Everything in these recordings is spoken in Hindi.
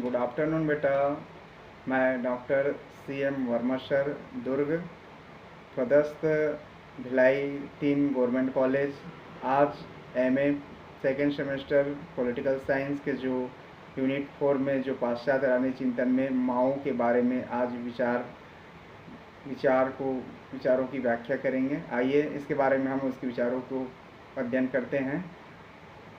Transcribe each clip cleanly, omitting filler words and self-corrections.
गुड आफ्टरनून बेटा। मैं डॉक्टर CM वर्मा सर, दुर्ग पदस्थ भिलाई 3 गवर्नमेंट कॉलेज। आज MA second semester political science के जो यूनिट 4 में जो पाश्चात्य राजनीति चिंतन में माओ के बारे में आज विचारों की व्याख्या करेंगे। आइए इसके बारे में हम उसके विचारों को अध्ययन करते हैं।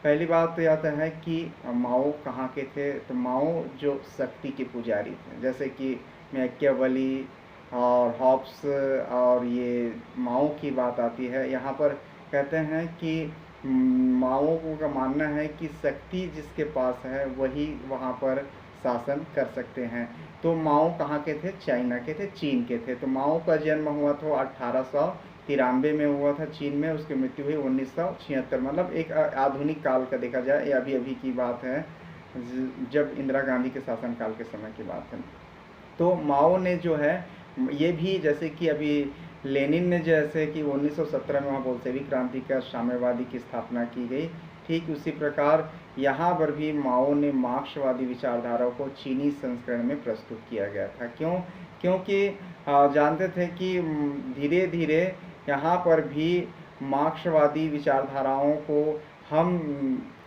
पहली बात तो यह है कि माओ कहाँ के थे। तो माओ जो शक्ति के पुजारी थे, जैसे कि मैकियावेली और हॉब्स, और ये माओ की बात आती है। यहाँ पर कहते हैं कि माओ का मानना है कि शक्ति जिसके पास है वही वहाँ पर शासन कर सकते हैं। तो माओ कहाँ के थे? चाइना के थे, चीन के थे। तो माओ का जन्म हुआ था 1893 में हुआ था चीन में। उसकी मृत्यु हुई 1976। मतलब एक आधुनिक काल का देखा जाए, ये अभी की बात है, जब इंदिरा गांधी के शासनकाल के समय की बात है। तो माओ ने जो है ये भी, जैसे कि अभी लेनिन ने जैसे कि 1917 में वहाँ बोल्शेविक क्रांति का साम्यवादी की स्थापना की गई, ठीक उसी प्रकार यहाँ पर भी माओ ने मार्क्सवादी विचारधारा को चीनी संस्करण में प्रस्तुत किया गया था। क्योंकि जानते थे कि धीरे धीरे यहाँ पर भी मार्क्सवादी विचारधाराओं को हम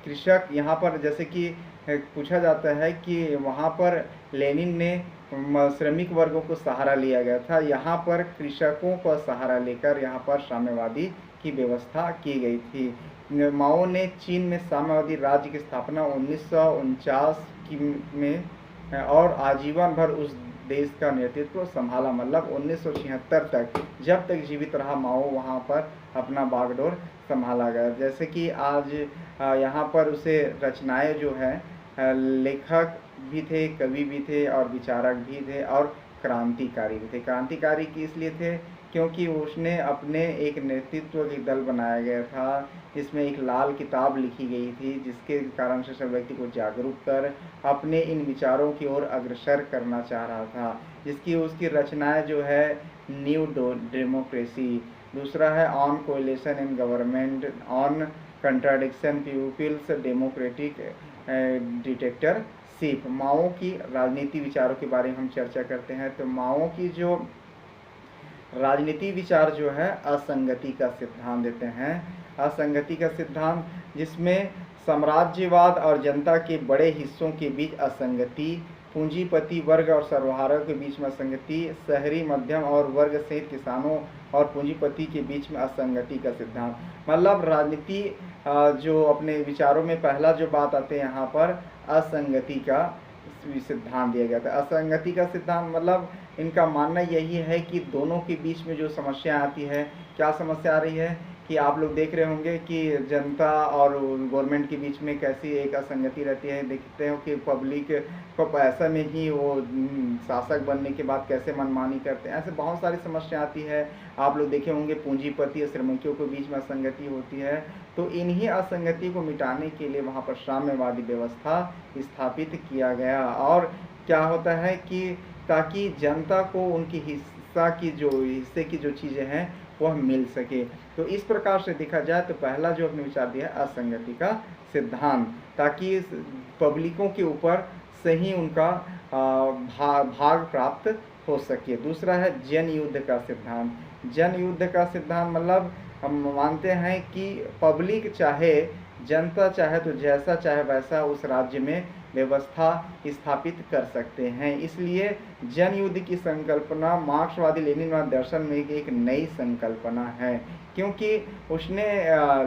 कृषक, यहाँ पर जैसे कि पूछा जाता है कि वहाँ पर लेनिन ने श्रमिक वर्गों को सहारा लिया गया था, यहाँ पर कृषकों को सहारा लेकर यहाँ पर साम्यवादी की व्यवस्था की गई थी। माओ ने चीन में साम्यवादी राज्य की स्थापना 1949 में और आजीवन भर उस देश का नेतृत्व संभाला। मतलब 1976 तक, जब तक जीवित रहा माओ, वहाँ पर अपना बागडोर संभाला गया। जैसे कि आज यहाँ पर उसे रचनाएं जो है, लेखक भी थे, कवि भी थे और विचारक भी थे और क्रांतिकारी भी थे। क्रांतिकारी इसलिए थे क्योंकि उसने अपने एक नेतृत्व के दल बनाया गया था, जिसमें एक लाल किताब लिखी गई थी, जिसके कारण से सब व्यक्ति को जागरूक कर अपने इन विचारों की ओर अग्रसर करना चाह रहा था। जिसकी उसकी रचनाएं जो है न्यू डेमोक्रेसी, दूसरा है on coalition in government, on contradiction people's democratic dictatorship. Mao की राजनीति विचारों के बारे में हम चर्चा करते हैं। तो माओ की जो राजनीति विचार जो है असंगति का सिद्धांत देते हैं। असंगति का सिद्धांत, जिसमें साम्राज्यवाद और जनता के बड़े हिस्सों के बीच असंगति, पूंजीपति वर्ग और सर्वहारों के बीच में असंगति, शहरी मध्यम और वर्ग सहित किसानों और पूंजीपति के बीच में असंगति का सिद्धांत। मतलब राजनीति जो अपने विचारों में पहला जो बात आते हैं यहाँ पर असंगति का सिद्धांत दिया गया था। असंगति का सिद्धांत मतलब इनका मानना यही है कि दोनों के बीच में जो समस्या आती है, क्या समस्या आ रही है कि आप लोग देख रहे होंगे कि जनता और गवर्नमेंट के बीच में कैसी एक असंगति रहती है। देखते हो कि पब्लिक को पैसा में ही वो शासक बनने के बाद कैसे मनमानी करते हैं। ऐसे बहुत सारी समस्या आती है। आप लोग देखे होंगे पूंजीपति और श्रमिकों के बीच में असंगति होती है। तो इन्हीं असंगति को मिटाने के लिए वहाँ पर साम्यवादी व्यवस्था स्थापित किया गया। और क्या होता है कि ताकि जनता को उनकी हिस्से की जो चीज़ें हैं वह मिल सके। तो इस प्रकार से देखा जाए तो पहला जो अपने विचार दिया है असंगति का सिद्धांत, ताकि पब्लिकों के ऊपर सही उनका भाग प्राप्त हो सके। दूसरा है जन युद्ध का सिद्धांत। जन युद्ध का सिद्धांत मतलब हम मानते हैं कि पब्लिक चाहे, जनता चाहे तो जैसा चाहे वैसा उस राज्य में व्यवस्था स्थापित कर सकते हैं। इसलिए जन युद्ध की संकल्पना मार्क्सवादी लेनिनवादी दर्शन में एक नई संकल्पना है। क्योंकि उसने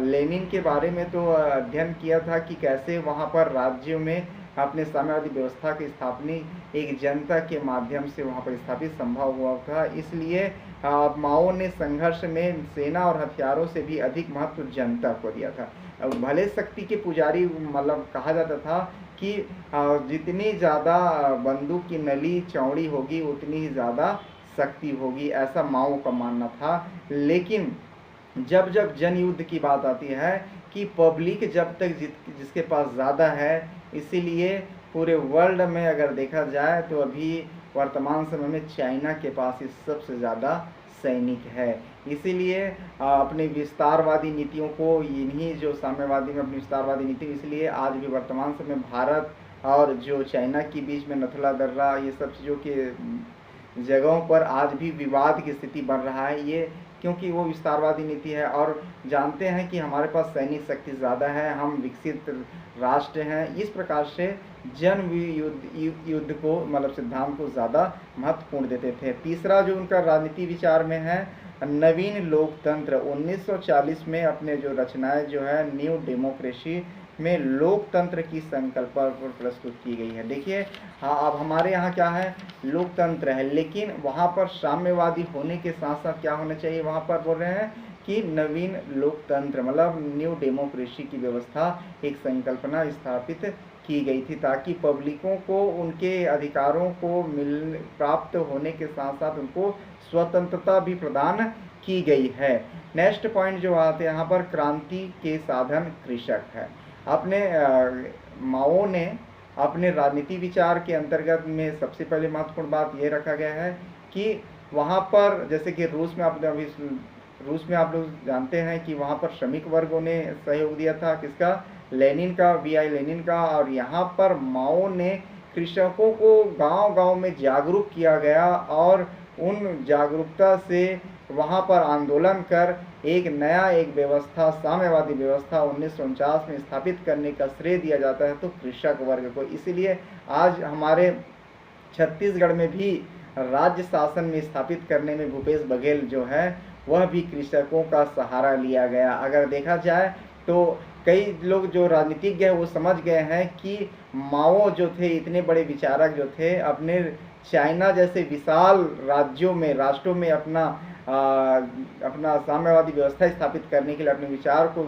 लेनिन के बारे में तो अध्ययन किया था कि कैसे वहाँ पर राज्यों में अपने साम्यवादी व्यवस्था की स्थापना एक जनता के माध्यम से वहाँ पर स्थापित संभव हुआ था। इसलिए माओ ने संघर्ष में सेना और हथियारों से भी अधिक महत्व जनता को दिया था। भले शक्ति के पुजारी मतलब कहा जाता था कि जितनी ज़्यादा बंदूक की नली चौड़ी होगी उतनी ही ज़्यादा शक्ति होगी, ऐसा माओ का मानना था। लेकिन जब जब जन युद्ध की बात आती है कि पब्लिक जब तक जिसके पास ज़्यादा है, इसीलिए पूरे वर्ल्ड में अगर देखा जाए तो अभी वर्तमान समय में चाइना के पास ही सबसे ज़्यादा सैनिक है। इसीलिए अपने विस्तारवादी नीतियों को, इन्हीं जो साम्यवादी में अपनी विस्तारवादी नीति, इसलिए आज भी वर्तमान समय भारत और जो चाइना के बीच में नथुला दर्रा, ये सब चीज़ों के जगहों पर आज भी विवाद की स्थिति बन रहा है। ये क्योंकि वो विस्तारवादी नीति है, और जानते हैं कि हमारे पास सैनिक शक्ति ज़्यादा है, हम विकसित राष्ट्र हैं, इस प्रकार से जन युद्ध को मतलब सिद्धांत को ज़्यादा महत्वपूर्ण देते थे। तीसरा जो उनका राजनीति विचार में है, नवीन लोकतंत्र। 1940 में अपने जो रचनाएं जो है न्यू डेमोक्रेसी में लोकतंत्र की संकल्पना पर प्रस्तुत की गई है। देखिए, हाँ, अब हमारे यहाँ क्या है, लोकतंत्र है, लेकिन वहाँ पर साम्यवादी होने के साथ साथ क्या होना चाहिए, वहाँ पर बोल रहे हैं कि नवीन लोकतंत्र मतलब न्यू डेमोक्रेसी की व्यवस्था, एक संकल्पना स्थापित की गई थी, ताकि पब्लिकों को उनके अधिकारों को प्राप्त होने के साथ साथ उनको स्वतंत्रता भी प्रदान की गई है। नेक्स्ट पॉइंट जो आते हैं यहाँ पर, क्रांति के साधन कृषक है। अपने माओ ने अपने राजनीति विचार के अंतर्गत में सबसे पहले महत्वपूर्ण बात ये रखा गया है कि वहाँ पर, जैसे कि रूस में आप लोग जानते हैं कि वहाँ पर श्रमिक वर्गों ने सहयोग दिया था, किसका, लेनिन का, वी.आई. लेनिन का। और यहाँ पर माओ ने कृषकों को गांव-गांव में जागरूक किया गया, और उन जागरूकता से वहाँ पर आंदोलन कर एक व्यवस्था, साम्यवादी व्यवस्था 1949 में स्थापित करने का श्रेय दिया जाता है तो कृषक वर्ग को। इसीलिए आज हमारे छत्तीसगढ़ में भी राज्य शासन में स्थापित करने में भूपेश बघेल जो है वह भी कृषकों का सहारा लिया गया। अगर देखा जाए तो कई लोग जो राजनीतिज्ञ है वो समझ गए हैं कि माओ जो थे, इतने बड़े विचारक जो थे, अपने चाइना जैसे विशाल राष्ट्रों में अपना साम्यवादी व्यवस्था स्थापित करने के लिए, अपने विचार को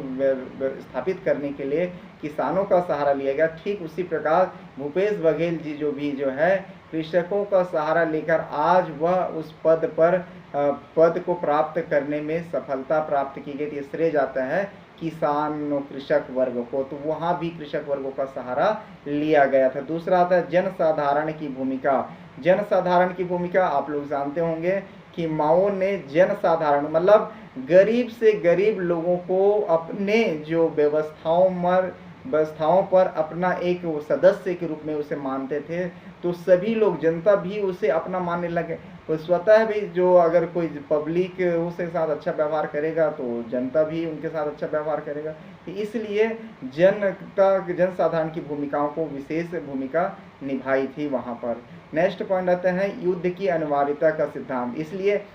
स्थापित करने के लिए किसानों का सहारा लिया गया। ठीक उसी प्रकार भूपेश बघेल जी जो है कृषकों का सहारा लेकर आज वह उस पद को प्राप्त करने में सफलता प्राप्त की गई। श्रेय जाता है किसान और कृषक वर्ग को, तो वहाँ भी कृषक वर्गों का सहारा लिया गया था। दूसरा आता है जनसाधारण की भूमिका। जनसाधारण की भूमिका आप लोग जानते होंगे कि माओ ने जनसाधारण मतलब गरीब से गरीब लोगों को अपने जो व्यवस्थाओं पर अपना एक सदस्य के रूप में उसे मानते थे, तो सभी लोग, जनता भी उसे अपना मानने लगे। वो स्वतः भी जो अगर कोई पब्लिक उसके साथ अच्छा व्यवहार करेगा तो जनता भी उनके साथ अच्छा व्यवहार करेगा। इसलिए जनसाधारण की भूमिकाओं को विशेष भूमिका निभाई थी वहाँ पर। नेक्स्ट पॉइंट आता है युद्ध की अनिवार्यता का सिद्धांत। इसलिए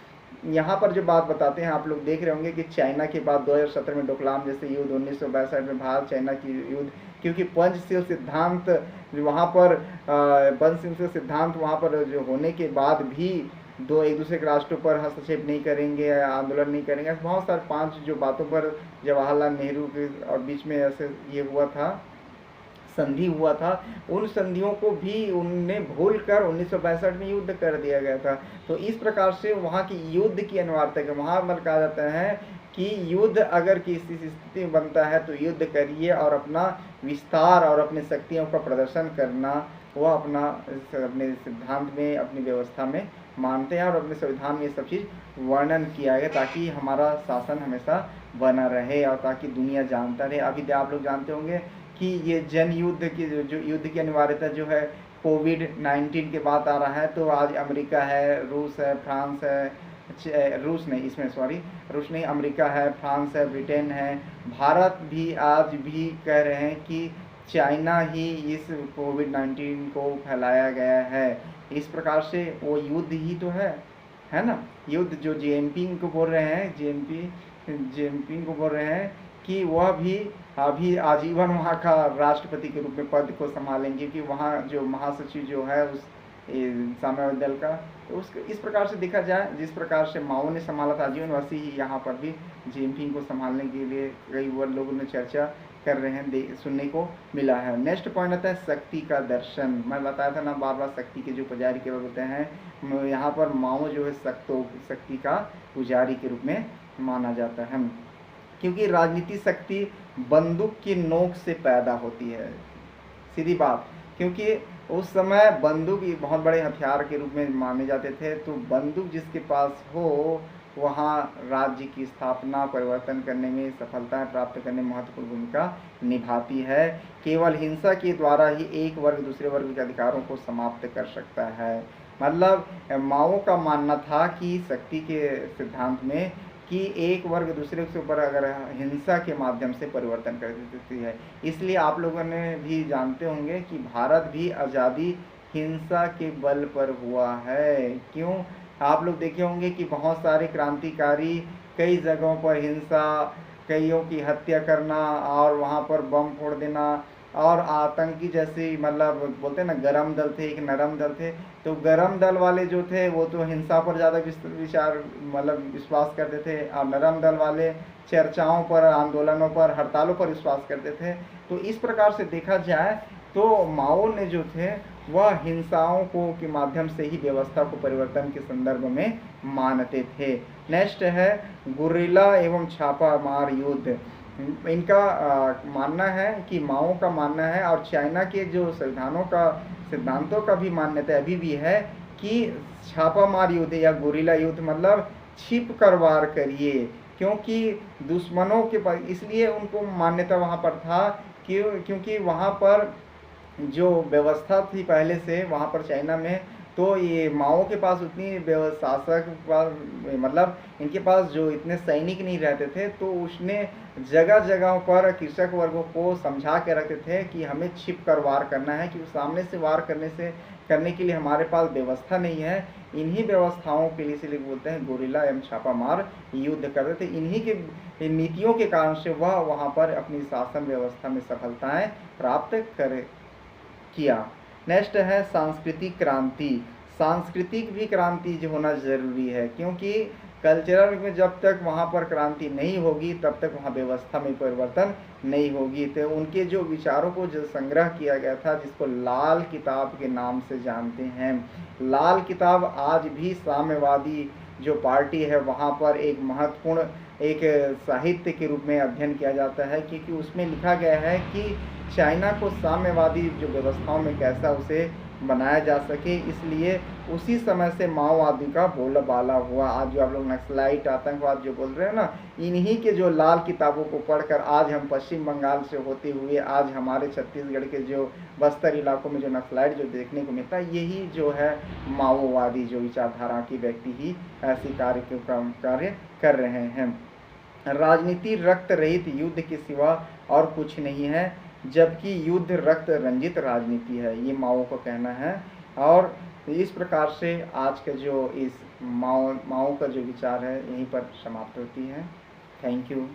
यहाँ पर जो बात बताते हैं, आप लोग देख रहे होंगे कि चाइना के बाद 2017 में डोकलाम जैसे युद्ध, 1962 में भारत चाइना की युद्ध, क्योंकि पंचशील सिद्धांत वहाँ पर पंचशील सिद्धांत वहाँ पर जो होने के बाद भी एक दूसरे के राष्ट्रों पर हस्तक्षेप नहीं करेंगे, आंदोलन नहीं करेंगे, बहुत सारे 5 जो बातों पर जवाहरलाल नेहरू के और बीच में ऐसे ये हुआ था, संधि हुआ था, उन संधियों को भी उनने भूल कर 1962 में युद्ध कर दिया गया था। तो इस प्रकार से वहाँ की युद्ध की अनिवार्यता, वहाँ मतलब कहा जाता है कि युद्ध अगर किसी स्थिति में बनता है तो युद्ध करिए, और अपना विस्तार और अपने शक्तियों का प्रदर्शन करना वह अपने सिद्धांत में, अपनी व्यवस्था में मानते हैं, और अपने संविधान में ये सब चीज़ वर्णन किया है ताकि हमारा शासन हमेशा बना रहे और ताकि दुनिया जानता रहे। अभी आप लोग जानते होंगे कि ये जन युद्ध की जो युद्ध की अनिवार्यता जो है कोविड-19 के बाद आ रहा है, तो आज अमेरिका है, रूस है, फ्रांस है, रूस नहीं, अमेरिका है, फ्रांस है, ब्रिटेन है, भारत भी आज भी कह रहे हैं कि चाइना ही इस कोविड-19 को फैलाया गया है। इस प्रकार से वो युद्ध ही तो है ना, युद्ध जो जिनपिंग को बोल रहे हैं कि वह भी अभी आजीवन वहाँ का राष्ट्रपति के रूप में पद को संभालेंगे, कि वहाँ जो महासचिव जो है उस साम्यवादी दल का, तो इस प्रकार से देखा जाए, जिस प्रकार से माओ ने संभाला था आजीवन, वैसे ही यहाँ पर भी जिनपिंग को संभालने के लिए कई लोगों ने चर्चा कर रहे हैं, सुनने को मिला है। नेक्स्ट पॉइंट आता है शक्ति का दर्शन। मैं बताया था ना बार शक्ति के जो पुजारी केवल होते हैं, यहाँ पर माओ जो है शक्ति का पुजारी के रूप में माना जाता है, क्योंकि राजनीति शक्ति बंदूक की नोक से पैदा होती है, सीधी बात। क्योंकि उस समय बंदूक बहुत बड़े हथियार के रूप में माने जाते थे, तो बंदूक जिसके पास हो वहाँ राज्य की स्थापना परिवर्तन करने में, सफलताएं प्राप्त करने में महत्वपूर्ण भूमिका निभाती है। केवल हिंसा के द्वारा ही एक वर्ग दूसरे वर्ग के अधिकारों को समाप्त कर सकता है। मतलब माओ का मानना था कि शक्ति के सिद्धांत में कि एक वर्ग दूसरे के ऊपर अगर हिंसा के माध्यम से परिवर्तन कर देती है। इसलिए आप लोगों ने भी जानते होंगे कि भारत भी आज़ादी हिंसा के बल पर हुआ है। क्यों? आप लोग देखे होंगे कि बहुत सारे क्रांतिकारी कई जगहों पर हिंसा, कईयों की हत्या करना और वहाँ पर बम फोड़ देना और आतंकी जैसी, मतलब बोलते हैं ना, गरम दल थे एक नरम दल थे। तो गरम दल वाले जो थे वो तो हिंसा पर ज़्यादा विचार मतलब विश्वास करते थे, और नरम दल वाले चर्चाओं पर, आंदोलनों पर, हड़तालों पर विश्वास करते थे। तो इस प्रकार से देखा जाए तो माओ ने जो थे वह हिंसाओं को के माध्यम से ही व्यवस्था को परिवर्तन के संदर्भ में मानते थे। नेक्स्ट है गुर्रिला एवं छापामार युद्ध। इनका मानना है कि माओ का मानना है, और चाइना के जो सिद्धांतों का भी मान्यता अभी भी है कि छापामार युद्ध या गुरिल्ला युद्ध मतलब छिप कर वार करिए, क्योंकि दुश्मनों के पास, इसलिए उनको मान्यता वहाँ पर था क्योंकि वहाँ पर जो व्यवस्था थी पहले से वहाँ पर चाइना में, तो ये माओ के पास उतनी शासक मतलब इनके पास जो इतने सैनिक नहीं रहते थे, तो उसने जगह जगह पर कृषक वर्गों को समझा के रखते थे कि हमें छिप कर वार करना है, क्योंकि सामने से वार करने के लिए हमारे पास व्यवस्था नहीं है। इन्हीं व्यवस्थाओं के लिए इसलिए बोलते हैं गोरिल्ला एवं छापामार युद्ध करते थे। इन्हीं के नीतियों के कारण से वह वहाँ पर अपनी शासन व्यवस्था में सफलताएं प्राप्त किया। नेक्स्ट है सांस्कृतिक क्रांति। सांस्कृतिक भी क्रांति जो होना जरूरी है, क्योंकि कल्चरल में जब तक वहाँ पर क्रांति नहीं होगी तब तक वहाँ व्यवस्था में परिवर्तन नहीं होगी। तो उनके जो विचारों को जो संग्रह किया गया था, जिसको लाल किताब के नाम से जानते हैं, लाल किताब आज भी साम्यवादी जो पार्टी है वहाँ पर एक महत्वपूर्ण एक साहित्य के रूप में अध्ययन किया जाता है, क्योंकि उसमें लिखा गया है कि चाइना को साम्यवादी जो व्यवस्थाओं में कैसा उसे बनाया जा सके। इसलिए उसी समय से माओवादी का बोलबाला हुआ। आज जो आप लोग नक्सलाइट आतंकवाद जो बोल रहे हैं ना, इन्हीं के जो लाल किताबों को पढ़कर आज हम पश्चिम बंगाल से होते हुए आज हमारे छत्तीसगढ़ के जो बस्तर इलाकों में जो नक्सलाइट जो देखने को मिलता है, यही जो है माओवादी जो विचारधारा के व्यक्ति ही ऐसी कार्य कर रहे हैं। राजनीति रक्त रहित युद्ध के सिवा और कुछ नहीं है, जबकि युद्ध रक्त रंजित राजनीति है, ये माओ का कहना है। और इस प्रकार से आज का जो इस माओ का जो विचार है यहीं पर समाप्त होती है। Thank you.